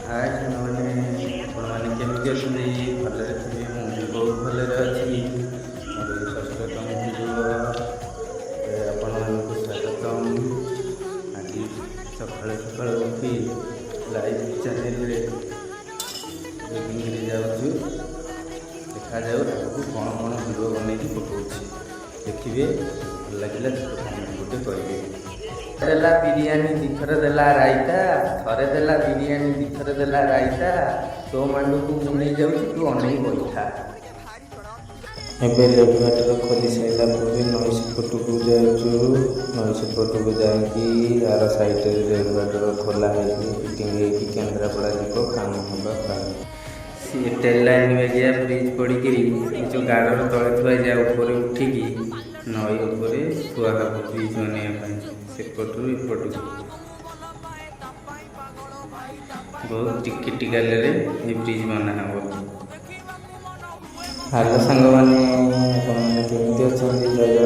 हाय साଙ୍ଗମାନେ ଆପଣମାନେ କେମିତି ଅଛନ୍ତି? ଭଲରେ ଥିବେ। ମୁଁ ବି ବହୁତ ଭଲରେ ଅଛି। ମୋର ଏହି ଷଷ୍ଠତମ ଭିଡ଼ିଓରେ ଆପଣମାନଙ୍କୁ ସ୍ୱାଗତମ। ଆଜି ସକାଳୁ ସକାଳୁ ଉଠି ଲାଇଭ୍ ଚ୍ୟାନେଲରେ ଜଗିଂରେ ଯାଉଛୁ। ଦେଖାଯାଉ ଆଗକୁ କ'ଣ କ'ଣ ଭିଡ଼ିଓ ବନେଇକି ପକାଉଛି, ଦେଖିବେ। ଭଲ ଲାଗିଲା କମେଣ୍ଟ ଗୋଟେ କହିବେ। ଦେଲା ବିରିୟାନୀ ଦିଥର ଦେଲା ରାଇତା, ଥରେ ଦେଲା ବିରିୟାନୀ ଦିଥର ଦେଲା ରାଇତା। ତୋ ମାଣ୍ଡୁକୁ ମୁଁ ନେଇଯାଉଛି, ତୁ ଅନେଇ ବଇଥା। ଏବେ ରେଗୁଲେଟର ଖୋଲି ସାରିଲା ପରେ ନଈ ସେପଟକୁ ଯାଉଛୁ। ନଈ ସେପଟକୁ ଯାଇକି ଆର ସାଇଡ଼ରେ ରେଗୁଲେଟର ଖୋଲା ହେଇକି ଫିଟିଙ୍ଗ ହେଇକି କେନ୍ଦ୍ରାପଡ଼ା ଯିବ କାମ ହେବା ପାଇଁ। ସିଏ ଟେଲ୍ ଲାଇନ୍ ବାଗିଆ ବ୍ରିଜ୍ ପଡ଼ିକିରି ଯେଉଁ ଗାଡ଼ର ତଳେ ଥିବା ଯା ଉପରେ ଉଠିକି ନଈ ଉପରେ ଥୁଆ ହେବ ବ୍ରିଜ୍ ବନେଇବା ପାଇଁ। ସେପଟରୁ ଏପଟକୁ ବହୁତ ଟିକିଟିକାଲରେ ଏ ବ୍ରିଜ୍ ବନା ହେବ। ହ୍ୟାଲୋ ସାଙ୍ଗମାନେ, ଆପଣମାନେ କେମିତି ଅଛନ୍ତି? ଜୟ